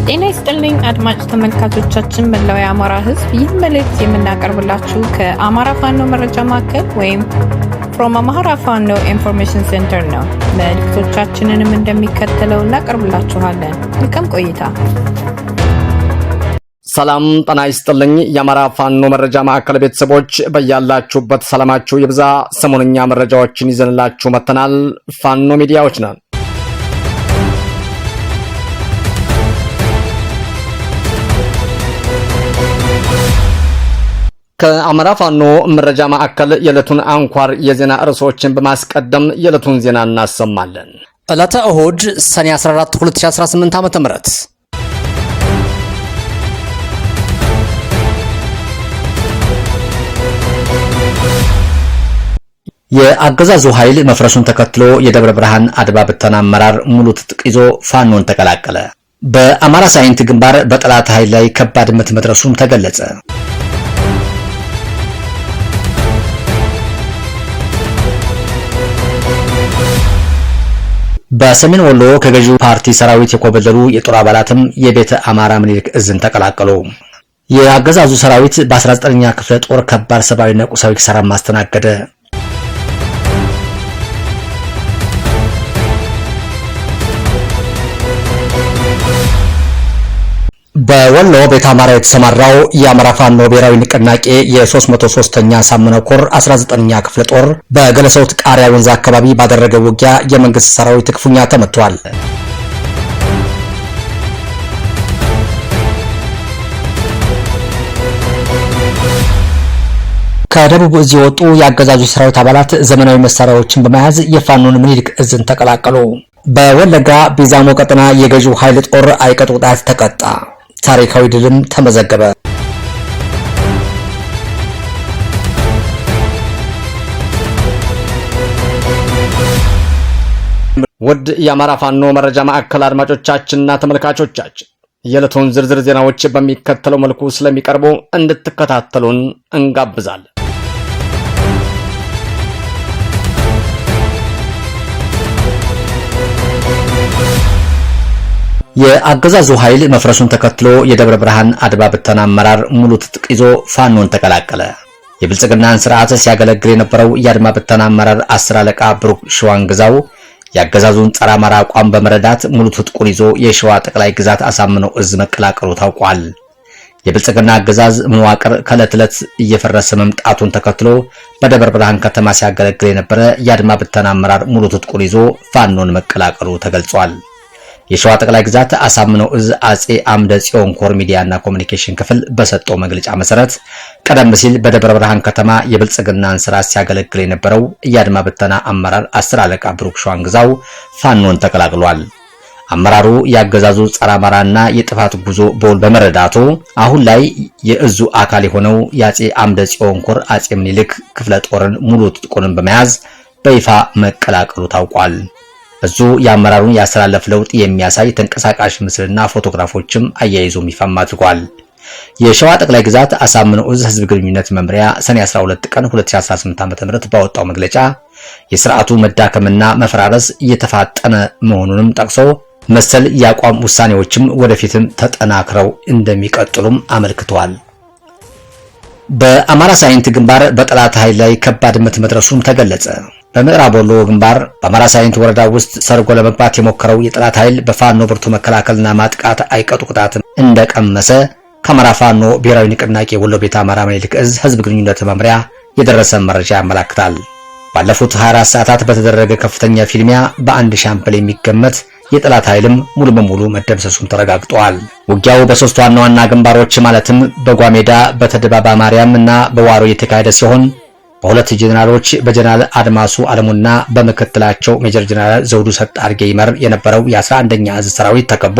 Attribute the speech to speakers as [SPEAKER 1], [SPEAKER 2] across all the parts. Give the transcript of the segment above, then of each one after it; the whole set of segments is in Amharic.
[SPEAKER 1] ጤና ይስጥልኝ አድማጭ ተመልካቾቻችን መላው የአማራ ሕዝብ ይህ መልእክት የምናቀርብላችሁ ከአማራ ፋኖ መረጃ ማዕከል ወይም from Amhara Fano Information Center ነው። መልእክቶቻችንንም እንደሚከተለው እናቀርብላችኋለን። መልካም ቆይታ።
[SPEAKER 2] ሰላም ጤና ይስጥልኝ የአማራ ፋኖ መረጃ ማዕከል ቤተሰቦች በያላችሁበት ሰላማችሁ ይብዛ። ሰሞንኛ መረጃዎችን ይዘንላችሁ መተናል። ፋኖ ሚዲያዎች ነን። ከአማራ ፋኖ መረጃ ማዕከል የዕለቱን አንኳር የዜና ርዕሶችን በማስቀደም የዕለቱን ዜና እናሰማለን። ዕለተ እሁድ ሰኔ 14 2018 ዓ.ም የአገዛዙ ኃይል መፍረሱን ተከትሎ የደብረ ብርሃን አድባ ብተና አመራር ሙሉ ትጥቅ ይዞ ፋኖን ተቀላቀለ። በአማራ ሳይንት ግንባር በጠላት ኃይል ላይ ከባድ ምት መድረሱም ተገለጸ። በሰሜን ወሎ ከገዢው ፓርቲ ሰራዊት የኮበለሉ የጦር አባላትም የቤተ አማራ ምኒልክ እዝን ተቀላቀሉ። የአገዛዙ ሰራዊት በ19ኛ ክፍለ ጦር ከባድ ሰብአዊና ቁሳዊ ኪሳራ ማስተናገደ። በወሎ ቤተ አማራ የተሰማራው የአማራ ፋኖ ብሔራዊ ንቅናቄ የ303ኛ ሳምነው ኮር 19ኛ ክፍለ ጦር በገለሰውት ቃሪያ ወንዝ አካባቢ ባደረገው ውጊያ የመንግስት ሰራዊት ክፉኛ ተመቷል። ከደቡብ እዝ የወጡ የአገዛዙ ሰራዊት አባላት ዘመናዊ መሳሪያዎችን በመያዝ የፋኖን ምኒልክ እዝን ተቀላቀሉ። በወለጋ ቢዛሞ ቀጠና የገዢው ኃይል ጦር አይቀጡ ቅጣት ተቀጣ። ታሪካዊ ድልም ተመዘገበ። ውድ የአማራ ፋኖ መረጃ ማዕከል አድማጮቻችንና ተመልካቾቻችን የዕለቱን ዝርዝር ዜናዎች በሚከተለው መልኩ ስለሚቀርቡ እንድትከታተሉን እንጋብዛለን። የአገዛዙ ኃይል መፍረሱን ተከትሎ የደብረ ብርሃን አድባ ብተና አመራር ሙሉ ትጥቅ ይዞ ፋኖን ተቀላቀለ። የብልጽግናን ስርዓት ሲያገለግል የነበረው የአድማ ብተና አመራር 10 አለቃ ብሩክ ሸዋንግዛው የአገዛዙን ጸረ አማራ አቋም በመረዳት ሙሉ ትጥቁን ይዞ የሸዋ ጠቅላይ ግዛት አሳምነው እዝ መቀላቀሉ ታውቋል። የብልጽግና አገዛዝ መዋቅር ከዕለት ዕለት እየፈረሰ መምጣቱን ተከትሎ በደብረ ብርሃን ከተማ ሲያገለግል የነበረ የአድማ ብተና አመራር ሙሉ ትጥቁን ይዞ ፋኖን መቀላቀሉ ተገልጿል። የሸዋ ጠቅላይ ግዛት አሳምነው እዝ አጼ አምደ ጽዮን ኮር ሚዲያና ኮሙኒኬሽን ክፍል በሰጠው መግለጫ መሰረት ቀደም ሲል በደብረ ብርሃን ከተማ የብልጽግናን ስራ ሲያገለግል የነበረው የአድማ ብተና አመራር 10 አለቃ ብሩክ ሸዋንግዛው ፋኖን ተቀላቅሏል። አመራሩ ያገዛዙ ጸረ አማራና የጥፋት ጉዞ በውል በመረዳቱ አሁን ላይ የእዙ አካል የሆነው የአጼ አምደ ጽዮን ኮር አጼ ምኒልክ ክፍለ ጦርን ሙሉ ትጥቁን በመያዝ በይፋ መቀላቀሉ ታውቋል። እዙ የአመራሩን ያስተላለፍ ለውጥ የሚያሳይ ተንቀሳቃሽ ምስልና ፎቶግራፎችም አያይዞም ይፋም አድርጓል። የሸዋ ጠቅላይ ግዛት አሳምነው እዝ ህዝብ ግንኙነት መምሪያ ሰኔ 12 ቀን 2018 ዓ.ም ባወጣው መግለጫ የሥርዓቱ መዳከምና መፈራረስ እየተፋጠነ መሆኑንም ጠቅሶ መሰል የአቋም ውሳኔዎችም ወደፊትም ተጠናክረው እንደሚቀጥሉም አመልክቷል። በአማራ ሳይንት ግንባር በጠላት ኃይል ላይ ከባድ ምት መድረሱም ተገለጸ። በምዕራብ ወሎ ግንባር በአማራ ሳይንት ወረዳ ውስጥ ሰርጎ ለመግባት የሞከረው የጠላት ኃይል በፋኖ ብርቱ መከላከልና ማጥቃት አይቀጡ ቅጣት እንደቀመሰ ከአማራ ፋኖ ብሔራዊ ንቅናቄ ወሎ ቤተ አማራ ምኒልክ እዝ ህዝብ ግንኙነት መምሪያ የደረሰ መረጃ ያመለክታል። ባለፉት 24 ሰዓታት በተደረገ ከፍተኛ ፊልሚያ በአንድ ሻምበል የሚገመት የጠላት ኃይልም ሙሉ በሙሉ መደምሰሱም ተረጋግጧል። ውጊያው በሶስት ዋና ዋና ግንባሮች ማለትም በጓሜዳ በተደባባ ማርያም እና በዋሮ የተካሄደ ሲሆን በሁለት ጄኔራሎች በጀነራል አድማሱ አለሙና በመከተላቸው ሜጀር ጀነራል ዘውዱ ሰጥ አርጌ ይመር የነበረው የ11ኛ እዝ ሰራዊት ተከቦ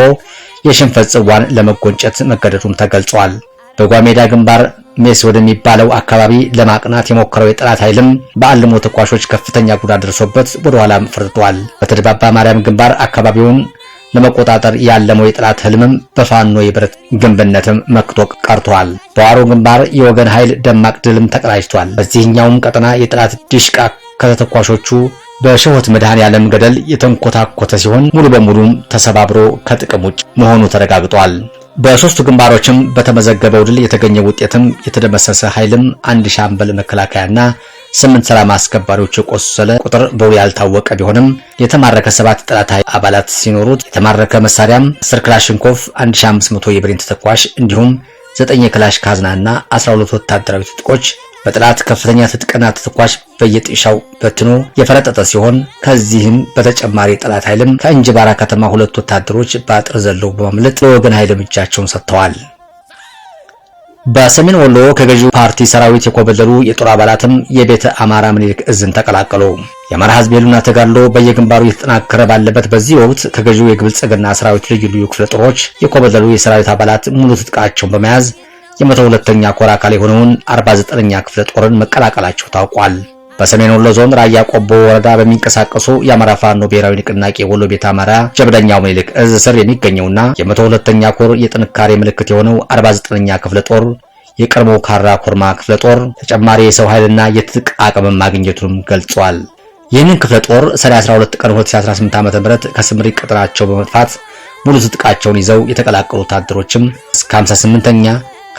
[SPEAKER 2] የሽንፈት ጽዋን ለመጎንጨት መገደዱም ተገልጿል። በጓሜዳ ግንባር ሜስ ወደሚባለው አካባቢ ለማቅናት የሞከረው የጠላት ኃይልም በአልሞ ተኳሾች ከፍተኛ ጉዳት ደርሶበት ወደ ኋላም ፈርጥቷል። በተደባባ ማርያም ግንባር አካባቢውን ለመቆጣጠር ያለመው የጠላት ህልምም በፋኖ የብረት ግንብነትም መክቶ ቀርቷል። በዋሮ ግንባር የወገን ኃይል ደማቅ ድልም ተቀዳጅቷል። በዚህኛውም ቀጠና የጠላት ዲሽቃ ከተተኳሾቹ በሸሆት መድኃኔዓለም ገደል የተንኮታኮተ ሲሆን ሙሉ በሙሉ ተሰባብሮ ከጥቅም ውጭ መሆኑ ተረጋግጧል። በሶስቱ ግንባሮችም በተመዘገበው ድል የተገኘ ውጤትም የተደመሰሰ ኃይልም 1 ሻምበል መከላከያና 8 ሰላም አስከባሪዎች የቆሰለ ቁጥር በውል ያልታወቀ ቢሆንም የተማረከ 7 ጠላት አባላት ሲኖሩት የተማረከ መሳሪያም 10 ክላሽንኮቭ፣ 1500 የብሬን ተተኳሽ እንዲሁም 9 የክላሽ ካዝናና 12 ወታደራዊ ትጥቆች በጠላት ከፍተኛ ትጥቅና ተተኳሽ በየጥሻው በትኖ የፈረጠጠ ሲሆን ከዚህም በተጨማሪ ጠላት ኃይልም ከእንጅባራ ከተማ 2 ወታደሮች በአጥር ዘለው በማምለጥ ለወገን ኃይል እጃቸውን ሰጥተዋል። በሰሜን ወሎ ከገዢው ፓርቲ ሰራዊት የኮበለሉ የጦር አባላትም የቤተ አማራ ምኒልክ እዝን ተቀላቀሉ። የአማራ ሕዝብ የሉና ተጋድሎ በየግንባሩ የተጠናከረ ባለበት በዚህ ወቅት ከገዢው የብልጽግና ሰራዊት ልዩ ልዩ ክፍለ ጦሮች የኮበለሉ የሰራዊት አባላት ሙሉ ትጥቃቸውን በመያዝ የ102ኛ ኮር አካል የሆነውን 49ኛ ክፍለ ጦርን መቀላቀላቸው ታውቋል። በሰሜን ወሎ ዞን ራያ ቆቦ ወረዳ በሚንቀሳቀሱ የአማራ ፋኖ ብሔራዊ ንቅናቄ ወሎ ቤተ አማራ ጀብደኛው ምኒልክ እዝ ስር የሚገኘውና የ102ኛ ኮር የጥንካሬ ምልክት የሆነው 49ኛ ክፍለ ጦር የቀድሞ ካራ ኮርማ ክፍለ ጦር ተጨማሪ የሰው ኃይልና የትጥቅ አቅም ማግኘቱንም ገልጿል። ይህንን ክፍለ ጦር ሰኔ 12 ቀን 2018 ዓ.ም ከስምሪት ቀጠናቸው በመጥፋት ሙሉ ትጥቃቸውን ይዘው የተቀላቀሉ ወታደሮችም እስከ 58ኛ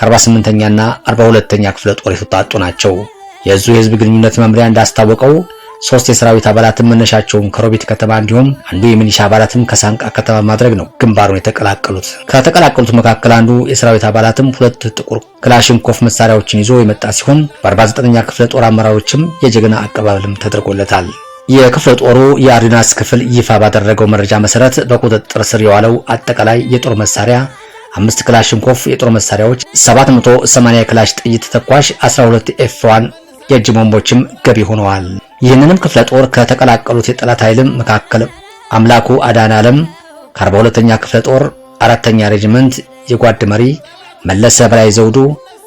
[SPEAKER 2] ከ48ኛና 42ኛ ክፍለ ጦር የተውጣጡ ናቸው። የዙ የህዝብ ግንኙነት መምሪያ እንዳስታወቀው 3 የሰራዊት አባላትን መነሻቸውን ከሮቢት ከተማ እንዲሁም አንዱ የሚሊሻ አባላትን ከሳንቃ ከተማ ማድረግ ነው ግንባሩን የተቀላቀሉት። ከተቀላቀሉት መካከል አንዱ የሰራዊት አባላትም 2 ጥቁር ክላሽንኮፍ መሳሪያዎችን ይዞ የመጣ ሲሆን በ49ኛ ክፍለ ጦር አመራሮችም የጀግና አቀባበልም ተደርጎለታል። የክፍለ ጦሩ የአርዲናንስ ክፍል ይፋ ባደረገው መረጃ መሰረት በቁጥጥር ስር የዋለው አጠቃላይ የጦር መሳሪያ 5 ክላሽንኮፍ የጦር መሳሪያዎች፣ 780 ክላሽ ጥይት ተኳሽ፣ 12 F1 የእጅ ቦምቦችም ገቢ ሆነዋል። ይህንንም ክፍለ ጦር ከተቀላቀሉት የጠላት ኃይልም መካከል አምላኩ አዳነ ዓለም ከ42ኛ ክፍለ ጦር 4ኛ ሬጂመንት የጓድ መሪ መለሰ በላይ ዘውዱ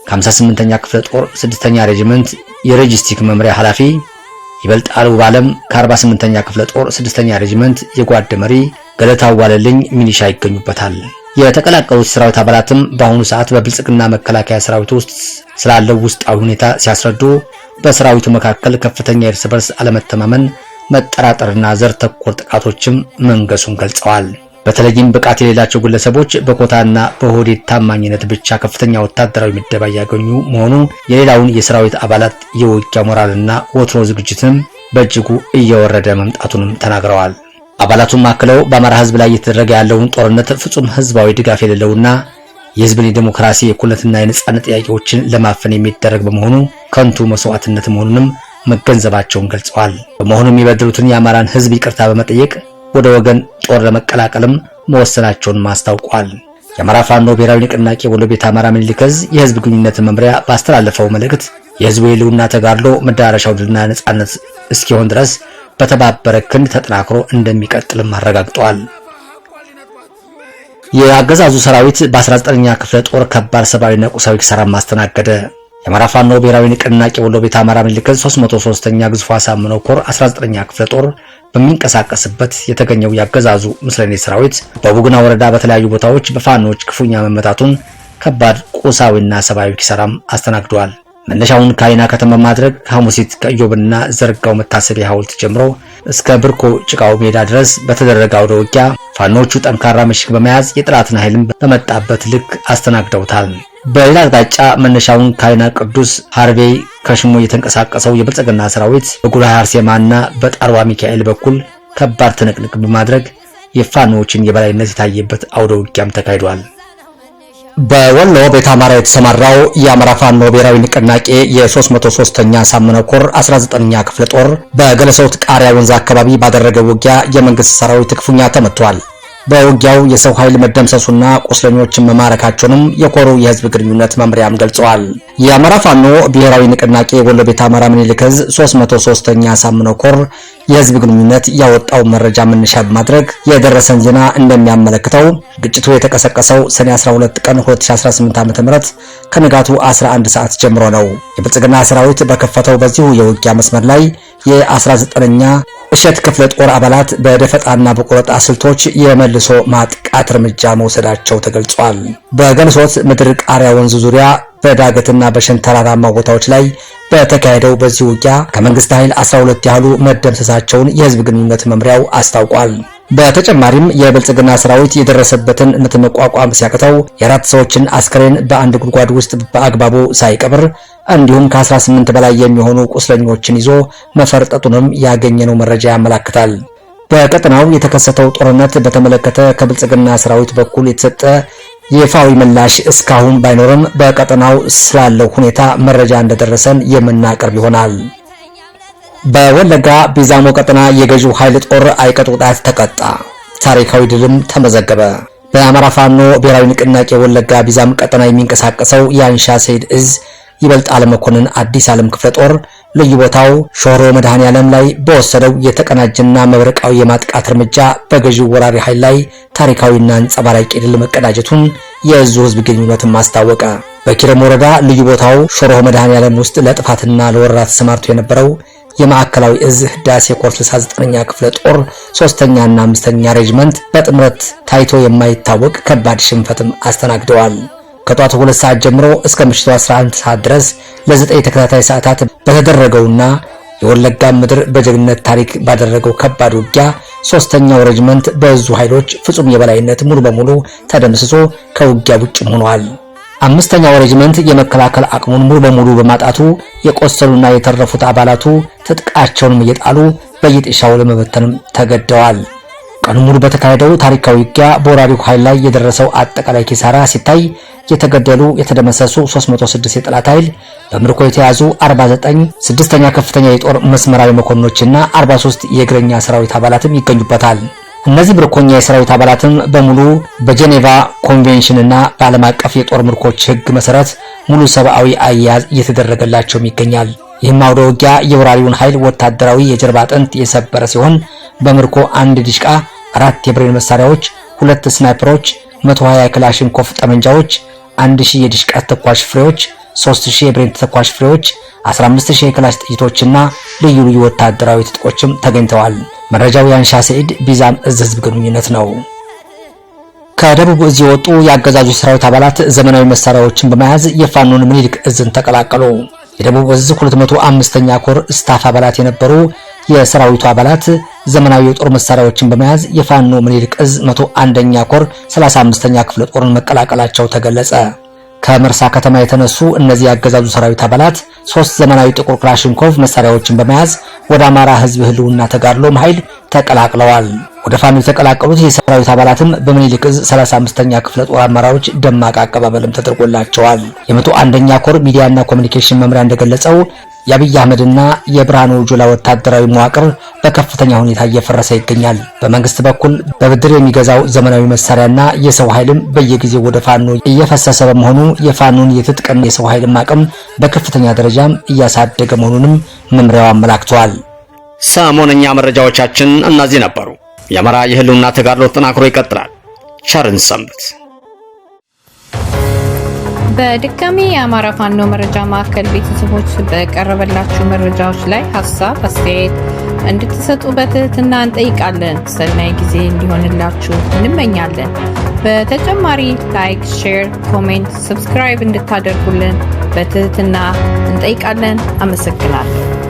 [SPEAKER 2] ከ58ኛ ክፍለ ጦር 6ኛ ሬጂመንት የሎጂስቲክ መምሪያ ኃላፊ ይበልጣሉ ባለም ከ48ኛ ክፍለ ጦር 6ኛ ሬጂመንት የጓድ መሪ ገለታው ዋለልኝ ሚሊሻ ይገኙበታል። የተቀላቀሉት ሰራዊት አባላትም በአሁኑ ሰዓት በብልጽግና መከላከያ ሰራዊት ውስጥ ስላለው ውስጣዊ ሁኔታ ሲያስረዱ በሰራዊቱ መካከል ከፍተኛ የእርስ በርስ አለመተማመን፣ መጠራጠርና ዘር ተኮር ጥቃቶችም መንገሱን ገልጸዋል። በተለይም ብቃት የሌላቸው ግለሰቦች በኮታና በሆዴት ታማኝነት ብቻ ከፍተኛ ወታደራዊ ምደባ ያገኙ መሆኑ የሌላውን የሰራዊት አባላት የውጊያ ሞራልና ወትሮ ዝግጅትም በእጅጉ እየወረደ መምጣቱንም ተናግረዋል። አባላቱም አክለው በአማራ ሕዝብ ላይ እየተደረገ ያለውን ጦርነት ፍጹም ህዝባዊ ድጋፍ የሌለውና የህዝብን የዲሞክራሲ የእኩልነትና የነጻነት ጥያቄዎችን ለማፈን የሚደረግ በመሆኑ ከንቱ መስዋዕትነት መሆኑንም መገንዘባቸውን ገልጸዋል። በመሆኑም የበደሉትን የአማራን ሕዝብ ይቅርታ በመጠየቅ ወደ ወገን ጦር ለመቀላቀልም መወሰናቸውን አስታውቋል። የአማራ ፋኖ ብሔራዊ ንቅናቄ ወሎ ቤተ አማራ ምኒልክ እዝ የህዝብ ግንኙነት መምሪያ ባስተላለፈው መልእክት የህዝቡ የህልውና ተጋድሎ መዳረሻው ድልና ነጻነት እስኪሆን ድረስ በተባበረ ክንድ ተጠናክሮ እንደሚቀጥልም አረጋግጧል። የአገዛዙ ሰራዊት በ19ኛ ክፍለ ጦር ከባድ ሰብአዊና ቁሳዊ ኪሳራ ማስተናገደ። የአማራ ፋኖ ብሔራዊ ንቅናቄ ወሎ ቤተ አማራ ምኒልክ እዝ 303ኛ ግዙፍ አሳምነው ኮር 19ኛ ክፍለ ጦር በሚንቀሳቀስበት የተገኘው የአገዛዙ ምስለኔ ሰራዊት በቡግና ወረዳ በተለያዩ ቦታዎች በፋኖች ክፉኛ መመታቱን ከባድ ቁሳዊና ሰብአዊ ኪሳራም አስተናግዷል። መነሻውን ከአይና ከተማ ማድረግ ከሐሙሲት ከኢዮብና ዘርጋው መታሰቢያ ሐውልት ጀምሮ እስከ ብርኮ ጭቃው ሜዳ ድረስ በተደረገ አውደ ውጊያ ፋኖቹ ጠንካራ ምሽግ በመያዝ የጠላትን ኃይልን በመጣበት ልክ አስተናግደውታል። በሌላ አቅጣጫ መነሻውን ከአይና ቅዱስ ሐርቤይ ከሽሞ የተንቀሳቀሰው የብልጽግና ሰራዊት በጉራሃ አርሴማና በጣርዋ ሚካኤል በኩል ከባድ ትንቅንቅ በማድረግ የፋኖችን የበላይነት የታየበት አውደ ውጊያም ተካሂዷል። በወሎ ቤተ አማራ የተሰማራው የአማራ ፋኖ ብሔራዊ ንቅናቄ የ303ኛ ሳምነው ኮር 19ኛ ክፍለ ጦር በገለሰውት ቃሪያ ወንዝ አካባቢ ባደረገው ውጊያ የመንግስት ሰራዊት ክፉኛ ተመቷል። በውጊያው የሰው ኃይል መደምሰሱና ቁስለኞችን መማረካቸውንም የኮሩ የህዝብ ግንኙነት መምሪያም ገልጸዋል። የአማራ ፋኖ ብሔራዊ ንቅናቄ ወሎ ቤተ አማራ ምኒልክ እዝ 303ኛ ሳምነው ኮር የህዝብ ግንኙነት ያወጣው መረጃ መነሻ በማድረግ የደረሰን ዜና እንደሚያመለክተው ግጭቱ የተቀሰቀሰው ሰኔ 12 ቀን 2018 ዓ.ም ከንጋቱ 11 ሰዓት ጀምሮ ነው። የብልጽግና ሰራዊት በከፈተው በዚሁ የውጊያ መስመር ላይ የ19ኛ እሸት ክፍለ ጦር አባላት በደፈጣና በቆረጣ ስልቶች የመልሶ ማጥቃት እርምጃ መውሰዳቸው ተገልጿል። በገንሶት ምድር ቃሪያ ወንዝ ዙሪያ በዳገትና በሸንተረራማ ቦታዎች ላይ በተካሄደው በዚህ ውጊያ ከመንግስት ኃይል 12 ያህሉ መደምሰሳቸውን የህዝብ ግንኙነት መምሪያው አስታውቋል። በተጨማሪም የብልጽግና ሰራዊት የደረሰበትን ምት መቋቋም ሲያቅተው የአራት ሰዎችን አስከሬን በአንድ ጉድጓድ ውስጥ በአግባቡ ሳይቀብር እንዲሁም ከ18 በላይ የሚሆኑ ቁስለኞችን ይዞ መፈርጠጡንም ያገኘነው መረጃ ያመለክታል። በቀጠናው የተከሰተው ጦርነት በተመለከተ ከብልጽግና ሰራዊት በኩል የተሰጠ ይፋዊ ምላሽ እስካሁን ባይኖርም በቀጠናው ስላለው ሁኔታ መረጃ እንደደረሰን የምናቀርብ ይሆናል። በወለጋ ቢዛሞ ቀጠና የገዢው ኃይል ጦር አይቀጡ ቅጣት ተቀጣ። ታሪካዊ ድልም ተመዘገበ። በአማራ ፋኖ ብሔራዊ ንቅናቄ ወለጋ ቢዛም ቀጠና የሚንቀሳቀሰው የአንሻ ሰይድ እዝ ይበልጥ አለመኮንን አዲስ ዓለም ክፍለ ጦር ልዩ ቦታው ሾሮ መድኃኔዓለም ላይ በወሰደው የተቀናጀና መብረቃዊ የማጥቃት እርምጃ በገዢው ወራሪ ኃይል ላይ ታሪካዊና አንጸባራቂ ድል መቀዳጀቱን የእዙ ህዝብ ግንኙነትን ማስታወቀ። በኪረም ወረዳ ልዩ ቦታው ሾሮ መድኃኔዓለም ውስጥ ለጥፋትና ለወረራ ተሰማርቶ የነበረው የማዕከላዊ እዝ ህዳሴ ኮር 69ኛ ክፍለ ጦር 3ኛና 5ኛ ሬጅመንት በጥምረት ታይቶ የማይታወቅ ከባድ ሽንፈትም አስተናግደዋል። ከጧቱ 2 ሰዓት ጀምሮ እስከ ምሽቱ 11 ሰዓት ድረስ ለ9 ተከታታይ ሰዓታት በተደረገውና የወለጋ ምድር በጀግንነት ታሪክ ባደረገው ከባድ ውጊያ 3ኛው ሬጅመንት በእዙ ኃይሎች ፍጹም የበላይነት ሙሉ በሙሉ ተደምስሶ ከውጊያ ውጭ ሆኗል። 5ኛው ሬጅመንት የመከላከል አቅሙን ሙሉ በሙሉ በማጣቱ የቆሰሉና የተረፉት አባላቱ ትጥቃቸውን እየጣሉ በየጥሻው ለመበተንም ተገደዋል። ቀኑ ሙሉ በተካሄደው ታሪካዊ ውጊያ በወራሪው ኃይል ላይ የደረሰው አጠቃላይ ኪሳራ ሲታይ የተገደሉ የተደመሰሱ 306 የጠላት ኃይል፣ በምርኮ የተያዙ 49 6ኛ ከፍተኛ የጦር መስመራዊ መኮንኖችና 43 የእግረኛ ሰራዊት አባላትም ይገኙበታል። እነዚህ ምርኮኛ የሰራዊት አባላትም በሙሉ በጄኔቫ ኮንቬንሽንና በዓለም አቀፍ የጦር ምርኮች ሕግ መሰረት ሙሉ ሰብአዊ አያያዝ እየተደረገላቸውም ይገኛል። ይህም አውደ ውጊያ የወራሪውን ኃይል ወታደራዊ የጀርባ አጥንት የሰበረ ሲሆን በምርኮ 1 ዲሽቃ፣ 4 የብሬን መሳሪያዎች፣ 2 ስናይፐሮች፣ 120 የክላሽንኮቭ ጠመንጃዎች፣ 1000 የዲሽቃ ተኳሽ ፍሬዎች፣ 3000 የብሬን ተኳሽ ፍሬዎች፣ 15000 የክላሽ ጥይቶችና ልዩ ልዩ ወታደራዊ ትጥቆችም ተገኝተዋል። መረጃው የአንሻ ሰይድ ቢዛም እዝ ህዝብ ግንኙነት ነው። ከደቡብ እዝ የወጡ የአገዛዙ ሰራዊት አባላት ዘመናዊ መሳሪያዎችን በመያዝ የፋኖን ምኒልክ እዝን ተቀላቀሉ። የደቡብ እዝ 205ኛ ኮር ስታፍ አባላት የነበሩ የሰራዊቱ አባላት ዘመናዊ የጦር መሳሪያዎችን በመያዝ የፋኖ ምኒልክ እዝ 101ኛ ኮር 35ኛ ክፍለ ጦርን መቀላቀላቸው ተገለጸ። ከመርሳ ከተማ የተነሱ እነዚህ ያገዛዙ ሰራዊት አባላት 3 ዘመናዊ ጥቁር ክላሽንኮቭ መሳሪያዎችን በመያዝ ወደ አማራ ህዝብ ህልውና ተጋድሎም ኃይል ተቀላቅለዋል። ወደ ፋኖ የተቀላቀሉት የሰራዊት አባላትም በምኒልክ እዝ 35ኛ ክፍለ ጦር አመራሮች ደማቅ አቀባበልም ተደርጎላቸዋል። የ101ኛ ኮር ሚዲያና ኮሚኒኬሽን መምሪያ እንደገለጸው የአብይ አህመድና የብርሃኑ ጁላ ወታደራዊ መዋቅር በከፍተኛ ሁኔታ እየፈረሰ ይገኛል። በመንግስት በኩል በብድር የሚገዛው ዘመናዊ መሳሪያና የሰው ኃይልም በየጊዜው ወደ ፋኖ እየፈሰሰ በመሆኑ የፋኖን የትጥቅና የሰው ኃይልም አቅም በከፍተኛ ደረጃም እያሳደገ መሆኑንም መምሪያው አመላክቷል።
[SPEAKER 3] ሰሞነኛ መረጃዎቻችን እነዚህ ነበሩ። የአማራ የህልውና ተጋድሎ ተጠናክሮ ይቀጥላል። ቸርን ሰንብት።
[SPEAKER 1] በድጋሚ የአማራ ፋኖ መረጃ ማዕከል ቤተሰቦች በቀረበላችሁ መረጃዎች ላይ ሀሳብ አስተያየት እንድትሰጡ በትህትና እንጠይቃለን። ሰናይ ጊዜ እንዲሆንላችሁ እንመኛለን። በተጨማሪ ላይክ፣ ሼር፣ ኮሜንት፣ ሰብስክራይብ እንድታደርጉልን በትህትና እንጠይቃለን። አመሰግናለሁ።